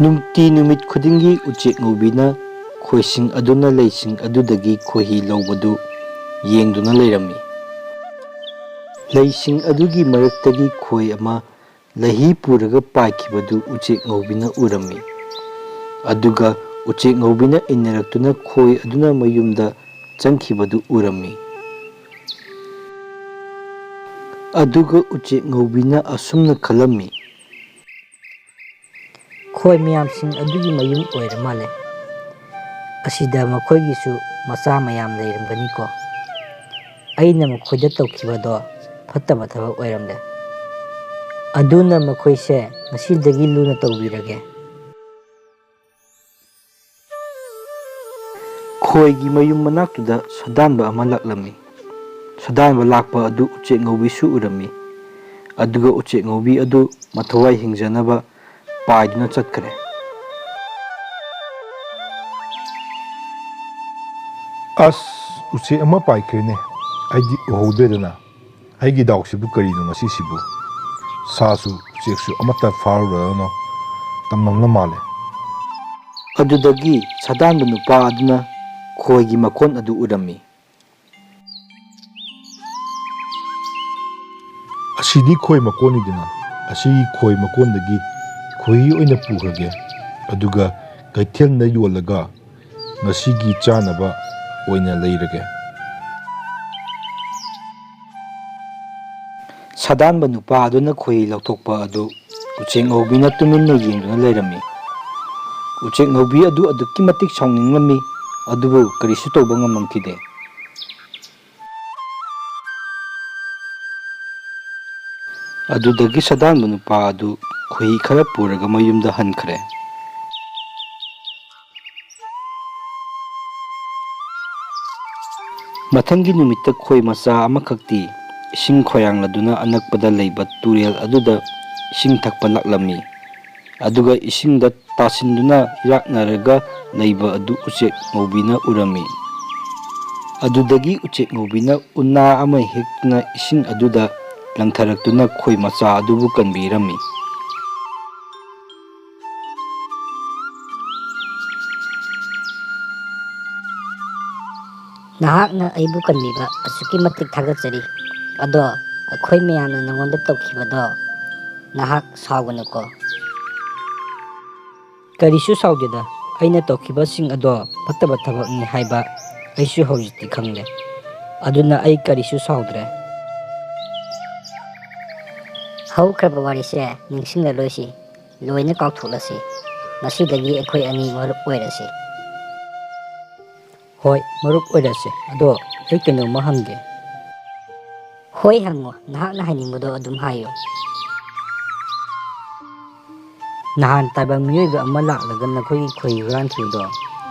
ꯅꯨꯡꯇꯤ ꯅꯨꯃꯤꯠ ꯈꯨꯗꯤꯡꯒꯤ ꯎꯆꯦꯛ ꯉꯧꯕꯤꯅ ꯈꯣꯏꯁꯤꯡ ꯑꯗꯨꯅ ꯂꯩꯁꯤꯡ ꯑꯗꯨꯗꯒꯤ ꯈꯣꯏꯍꯤ ꯂꯧꯕꯗꯨ ꯌꯦꯡꯗꯨꯅ ꯂꯩꯔꯝꯃꯤ꯫ ꯂꯩꯁꯤꯡ ꯑꯗꯨꯒꯤ ꯃꯔꯛꯇꯒꯤ ꯈꯣꯏ ꯑꯃ ꯂꯩꯍꯤ ꯄꯨꯔꯒ ꯄꯥꯏꯈꯤꯕꯗꯨ ꯎꯆꯦꯛ ꯉꯧꯕꯤꯅ ꯎꯔꯝꯃꯤ꯫ ꯑꯗꯨꯒ ꯎꯆꯦꯛ ꯉꯧꯕꯤꯅ ꯏꯟꯅꯔꯛꯇꯨꯅ ꯈꯣꯏ ꯑꯗꯨꯅ ꯃꯌꯨꯝꯗ ꯆꯪꯈꯤꯕꯗꯨ ꯎꯔꯝꯃꯤ꯫ ꯑꯗꯨꯒ ꯎꯆꯦꯛ ꯉꯧꯕꯤꯅ ꯑꯁꯨꯝꯅ ꯈꯜꯂꯝꯃꯤ, ꯈꯣꯏ ꯃꯌꯥꯝꯁꯤꯡ ꯑꯗꯨꯒꯤ ꯃꯌꯨꯝ ꯑꯣꯏꯔ ꯃꯥꯜꯂꯦ꯫ ꯑꯁꯤꯗ ꯃꯈꯣꯏꯒꯤꯁꯨ ꯃꯆꯥ ꯃꯌꯥꯝ ꯂꯩꯔꯝꯒꯅꯤꯀꯣ꯫ ꯑꯩꯅ ꯃꯈꯣꯏꯗ ꯇꯧꯈꯤꯕꯗꯣ ꯐꯠꯇꯕ ꯊꯕꯛ ꯑꯣꯏꯔꯝꯂꯦ꯫ ꯑꯗꯨꯅ ꯃꯈꯣꯏꯁꯦ ꯉꯁꯤꯗꯒꯤ ꯂꯨꯅ ꯇꯧꯕꯤꯔꯒꯦ꯫ ꯈꯣꯏꯒꯤ ꯃꯌꯨꯝ ꯃꯅꯥꯛꯇꯨꯗ ꯁꯥꯗꯥꯟꯕ ꯑꯃ ꯂꯥꯛꯂꯝꯃꯤ꯫ ꯁꯥꯗꯥꯟꯕ ꯂꯥꯛꯄ ꯑꯗꯨ ꯎꯆꯦꯛ ꯉꯧꯕꯤꯁꯨ ꯎꯔꯝꯃꯤ꯫ ꯑꯗꯨꯒ ꯎꯆꯦꯛ ꯉꯧꯕꯤ ꯑꯗꯨ ꯃꯊꯋꯥꯏ ꯍꯤꯡꯖꯅꯕ ꯄꯥꯏꯗꯨꯅ ꯆꯠꯈ꯭ꯔꯦ꯫ ꯑꯁ, ꯎꯆꯦꯛ ꯑꯃ ꯄꯥꯏꯈ꯭ꯔꯦꯅꯦ, ꯑꯩꯗꯤ ꯎꯍꯧꯗ꯭ꯔꯦꯗꯅ꯫ ꯑꯩꯒꯤ ꯗꯥꯎꯁꯤꯕꯨ ꯀꯔꯤꯅꯣ ꯉꯁꯤꯁꯤꯕꯨ? ꯁꯥꯁꯨ ꯎꯆꯦꯛꯁꯨ ꯑꯃꯠꯇ ꯐꯥꯔꯨꯔꯅꯣ, ꯇꯝꯅꯝꯅ ꯃꯥꯜꯂꯦ꯫ ꯑꯗꯨꯗꯒꯤ ꯁꯥꯗꯥꯟꯕ ꯅꯨꯄꯥ ꯑꯗꯨꯅ ꯈꯣꯏꯒꯤ ꯃꯀꯣꯟ ꯑꯗꯨ ꯎꯔꯝꯃꯤ꯫ ꯑꯁꯤꯗꯤ ꯈꯣꯏ ꯃꯀꯣꯟꯅꯤꯗꯅ, ꯑꯁꯤꯒꯤ ꯈꯣꯏ ꯃꯀꯣꯟꯗꯒꯤ ꯈꯣꯏꯍꯤ ꯑꯣꯏꯅ ꯄꯨꯈ꯭ꯔꯒꯦ, ꯑꯗꯨꯒ ꯀꯩꯊꯦꯜꯗ ꯌꯣꯜꯂꯒ ꯉꯁꯤꯒꯤ ꯆꯥꯅꯕ ꯑꯣꯏꯅ ꯂꯩꯔꯒꯦ꯫ ꯁꯥꯗꯥꯟꯕ ꯅꯨꯄꯥ ꯑꯗꯨꯅ ꯈꯣꯏꯍꯤ ꯂꯧꯊꯣꯛꯄ ꯑꯗꯨ ꯎꯆꯦꯛ ꯉꯧꯕꯤꯅ ꯇꯨꯃꯤꯟꯅ ꯌꯦꯡꯗꯨꯅ ꯂꯩꯔꯝꯃꯤ꯫ ꯎꯆꯦꯛ ꯉꯧꯕꯤ ꯑꯗꯨ ꯑꯗꯨꯛꯀꯤ ꯃꯇꯤꯛ ꯁꯥꯎꯅꯤꯡꯂꯝꯃꯤ, ꯑꯗꯨꯕꯨ ꯀꯔꯤꯁꯨ ꯇꯧꯕ ꯉꯝꯂꯝꯈꯤꯗꯦ꯫ ꯑꯗꯨꯗꯒꯤ ꯁꯥꯗꯥꯟꯕ ꯅꯨꯄꯥ ꯑꯗꯨ ꯈꯣꯏꯍꯤ ꯈꯔ ꯄꯨꯔꯒ ꯃꯌꯨꯝꯗ ꯍꯟꯈ꯭ꯔꯦ꯫ ꯃꯊꯪꯒꯤ ꯅꯨꯃꯤꯠꯇ ꯈꯣꯏ ꯃꯆꯥ ꯑꯃꯈꯛꯇꯤ ꯏꯁꯤꯡ ꯈꯣꯏꯔꯥꯡꯂꯗꯨꯅ ꯑꯅꯛꯄꯗ ꯂꯩꯕ ꯇꯨꯔꯦꯜ ꯑꯗꯨꯗ ꯏꯁꯤꯡ ꯊꯛꯄ ꯂꯥꯛꯂꯝꯃꯤ꯫ ꯑꯗꯨꯒ ꯏꯁꯤꯡꯗ ꯇꯥꯁꯤꯟꯗꯨꯅ ꯏꯔꯥꯛꯅꯔꯒ ꯂꯩꯕ ꯑꯗꯨ ꯎꯆꯦꯛ ꯉꯧꯕꯤꯅ ꯎꯔꯝꯃꯤ꯫ ꯑꯗꯨꯗꯒꯤ ꯎꯆꯦꯛ ꯉꯧꯕꯤꯅ ꯎꯅꯥ ꯑꯃ ꯍꯦꯛꯇꯨꯅ ꯏꯁꯤꯡ ꯑꯗꯨꯗ ꯂꯪꯊꯔꯛꯇꯨꯅ ꯈꯣꯏ ꯃꯆꯥ ꯑꯗꯨꯕꯨ ꯀꯟꯕꯤꯔꯝꯃꯤ꯫ ꯅꯍꯥꯛꯅ ꯑꯩꯕꯨ ꯀꯟꯕꯤꯕ ꯑꯁꯨꯛꯀꯤ ꯃꯇꯤꯛ ꯊꯥꯒꯠꯆꯔꯤ꯫ ꯑꯗꯣ ꯑꯩꯈꯣꯏ ꯃꯌꯥꯝꯅ ꯅꯉꯣꯟꯗ ꯇꯧꯈꯤꯕꯗꯣ ꯅꯍꯥꯛ ꯁꯥꯎꯒꯅꯨꯀꯣ꯫ ꯀꯔꯤꯁꯨ ꯁꯥꯎꯗꯦꯗ, ꯑꯩꯅ ꯇꯧꯈꯤꯕꯁꯤꯡ ꯑꯗꯣ ꯐꯠꯇꯕ ꯊꯕꯛꯅꯤ ꯍꯥꯏꯕ ꯑꯩꯁꯨ ꯍꯧꯖꯤꯛꯇꯤ ꯈꯪꯂꯦ꯫ ꯑꯗꯨꯅ ꯑꯩ ꯀꯔꯤꯁꯨ ꯁꯥꯎꯗ꯭ꯔꯦ꯫ ꯍꯧꯈ꯭ꯔꯕ ꯋꯥꯔꯤꯁꯦ ꯅꯤꯡꯁꯤꯡꯂꯔꯣꯏꯁꯤ, ꯂꯣꯏꯅ ꯀꯥꯎꯊꯣꯛꯂꯁꯤ꯫ ꯉꯁꯤꯗꯒꯤ ꯑꯩꯈꯣꯏ ꯑꯅꯤ ꯃꯔꯨꯞ ꯑꯣꯏꯔꯁꯤ꯫ ꯍꯣꯏ, ꯃꯔꯨꯞ ꯑꯣꯏꯔꯁꯦ꯫ ꯑꯗꯣ ꯑꯩ ꯀꯩꯅꯣꯝꯃ ꯍꯪꯒꯦ꯫ ꯍꯣꯏ, ꯍꯪꯉꯣ, ꯅꯍꯥꯛꯅ ꯍꯥꯏꯅꯤꯡꯕꯗꯣ ꯑꯗꯨꯝ ꯍꯥꯏꯌꯨ꯫ ꯅꯍꯥꯟ ꯇꯥꯏꯕꯪ ꯃꯤꯑꯣꯏꯕ ꯑꯃ ꯂꯥꯛꯂꯒ ꯅꯈꯣꯏꯒꯤ ꯈꯣꯏꯍꯤ ꯍꯨꯔꯥꯟꯈꯤꯕꯗꯣ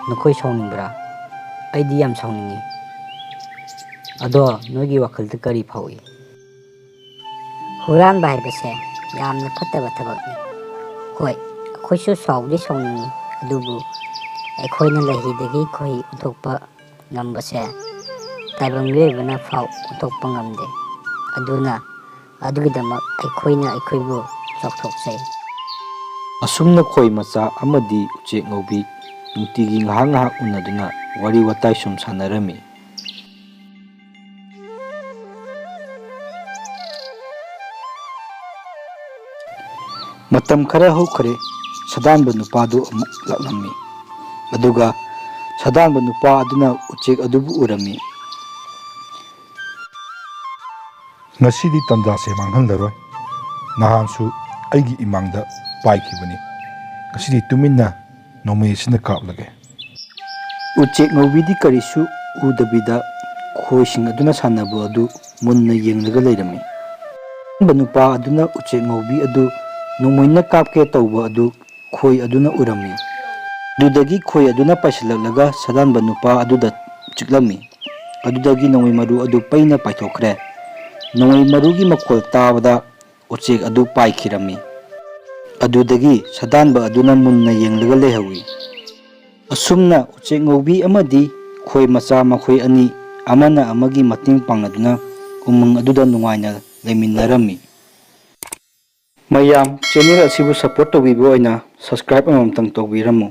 ꯅꯈꯣꯏ ꯁꯥꯎꯅꯤꯡꯕ꯭ꯔꯥ? ꯑꯩꯗꯤ ꯌꯥꯝ ꯁꯥꯎꯅꯤꯡꯉꯤ꯫ ꯑꯗꯣ ꯅꯣꯏꯒꯤ ꯋꯥꯈꯜꯗ ꯀꯔꯤ ꯐꯥꯎꯏ? ꯍꯨꯔꯥꯟꯕ ꯍꯥꯏꯕꯁꯦ ꯌꯥꯝꯅ ꯐꯠꯇꯕ ꯊꯕꯛꯅꯤ꯫ ꯍꯣꯏ, ꯑꯩꯈꯣꯏꯁꯨ ꯁꯥꯎꯕꯗꯤ ꯁꯥꯎꯅꯤꯡꯉꯤ, ꯑꯗꯨꯕꯨ ꯑꯩꯈꯣꯏꯅ ꯂꯩꯍꯤꯗꯒꯤ ꯈꯣꯏꯍꯤ ꯑꯣꯟꯊꯣꯛꯄ ꯉꯝꯕꯁꯦ ꯇꯥꯏꯕꯪ ꯃꯤꯑꯣꯏꯕꯅ ꯐꯥꯎ ꯑꯣꯟꯊꯣꯛꯄ ꯉꯝꯗꯦ꯫ ꯑꯗꯨꯅ ꯑꯗꯨꯒꯤꯗꯃꯛ ꯑꯩꯈꯣꯏꯅ ꯑꯩꯈꯣꯏꯕꯨ ꯆꯥꯎꯊꯣꯛꯆꯩ꯫ ꯑꯁꯨꯝꯅ ꯈꯣꯏ ꯃꯆꯥ ꯑꯃꯗꯤ ꯎꯆꯦꯛ ꯉꯧꯕꯤ ꯅꯨꯡꯇꯤꯒꯤ ꯉꯥꯏꯍꯥꯛ ꯉꯥꯏꯍꯥꯛ ꯎꯅꯗꯨꯅ ꯋꯥꯔꯤ ꯋꯥꯇꯥꯏ ꯁꯨꯝ ꯁꯥꯟꯅꯔꯝꯃꯤ꯫ ꯃꯇꯝ ꯈꯔ ꯍꯧꯈꯔꯦ, ꯁꯥꯗꯥꯟꯕ ꯅꯨꯄꯥꯗꯨ ꯑꯃꯨꯛ ꯂꯥꯛꯂꯝꯃꯤ꯫ ꯑꯗꯨꯒ ꯁꯥꯗꯥꯟꯕ ꯅꯨꯄꯥ ꯑꯗꯨꯅ ꯎꯆꯦꯛ ꯑꯗꯨꯕꯨ ꯎꯔꯝꯃꯤ꯫ ꯉꯁꯤꯗꯤ ꯇꯟꯖꯥꯁꯦ ꯃꯥꯡꯍꯜꯂꯔꯣꯏ꯫ ꯅꯍꯥꯟꯁꯨ ꯑꯩꯒꯤ ꯏꯃꯥꯡꯗ ꯄꯥꯏꯈꯤꯕꯅꯤ, ꯉꯁꯤꯗꯤ ꯇꯨꯃꯤꯟꯅ ꯅꯣꯡꯃꯩ ꯑꯁꯤꯅ ꯀꯥꯞꯂꯒꯦ꯫ ꯎꯆꯦꯛ ꯉꯧꯕꯤꯗꯤ ꯀꯔꯤꯁꯨ ꯎꯗꯕꯤꯗ ꯈꯣꯏꯁꯤꯡ ꯑꯗꯨꯅ ꯁꯥꯟꯅꯕ ꯑꯗꯨ ꯃꯨꯟꯅ ꯌꯦꯡꯂꯒ ꯂꯩꯔꯝꯃꯤ꯫ ꯁꯥꯗꯥꯟꯕ ꯅꯨꯄꯥ ꯑꯗꯨꯅ ꯎꯆꯦꯛ ꯉꯧꯕꯤ ꯑꯗꯨ ꯅꯣꯡꯃꯩꯅ ꯀꯥꯞꯀꯦ ꯇꯧꯕ ꯑꯗꯨ ꯈꯣꯏ ꯑꯗꯨꯅ ꯎꯔꯝꯃꯤ꯫ ꯑꯗꯨꯗꯒꯤ ꯈꯣꯏ ꯑꯗꯨꯅ ꯄꯥꯏꯁꯤꯜꯂꯛꯂꯒ ꯁꯥꯗꯥꯟꯕ ꯅꯨꯄꯥ ꯑꯗꯨꯗ ꯆꯤꯛꯂꯝꯃꯤ꯫ ꯑꯗꯨꯗꯒꯤ ꯅꯣꯡꯃꯩ ꯃꯔꯨ ꯑꯗꯨ ꯄꯩꯅ ꯄꯥꯏꯊꯣꯛꯈ꯭ꯔꯦ꯫ ꯅꯣꯡꯃꯩ ꯃꯔꯨꯒꯤ ꯃꯈꯣꯜ ꯇꯥꯕꯗ ꯎꯆꯦꯛ ꯑꯗꯨ ꯄꯥꯏꯈꯤꯔꯝꯃꯤ꯫ ꯑꯗꯨꯗꯒꯤ ꯁꯥꯗꯥꯟꯕ ꯑꯗꯨꯅ ꯃꯨꯟꯅ ꯌꯦꯡꯂꯒ ꯂꯩꯍꯧꯏ꯫ ꯑꯁꯨꯝꯅ ꯎꯆꯦꯛ ꯉꯧꯕꯤ ꯑꯃꯗꯤ ꯈꯣꯏ ꯃꯆꯥ ꯃꯈꯣꯏ ꯑꯅꯤ ꯑꯃꯅ ꯑꯃꯒꯤ ꯃꯇꯦꯡ ꯄꯥꯡꯅꯗꯨꯅ ꯎꯃꯪ ꯑꯗꯨꯗ ꯅꯨꯡꯉꯥꯏꯅ ꯂꯩꯃꯤꯟꯅꯔꯝꯃꯤ꯫ ꯃꯌꯥꯝ ꯆꯦꯅꯦꯜ ꯑꯁꯤꯕꯨ ꯁꯄꯣꯔꯠ ꯇꯧꯕꯤꯕ ꯑꯣꯏꯅ ꯁꯕꯁꯀ꯭ꯔꯥꯏꯕ ꯑꯃꯃꯝꯇꯪ ꯇꯧꯕꯤꯔꯝꯃꯨ꯫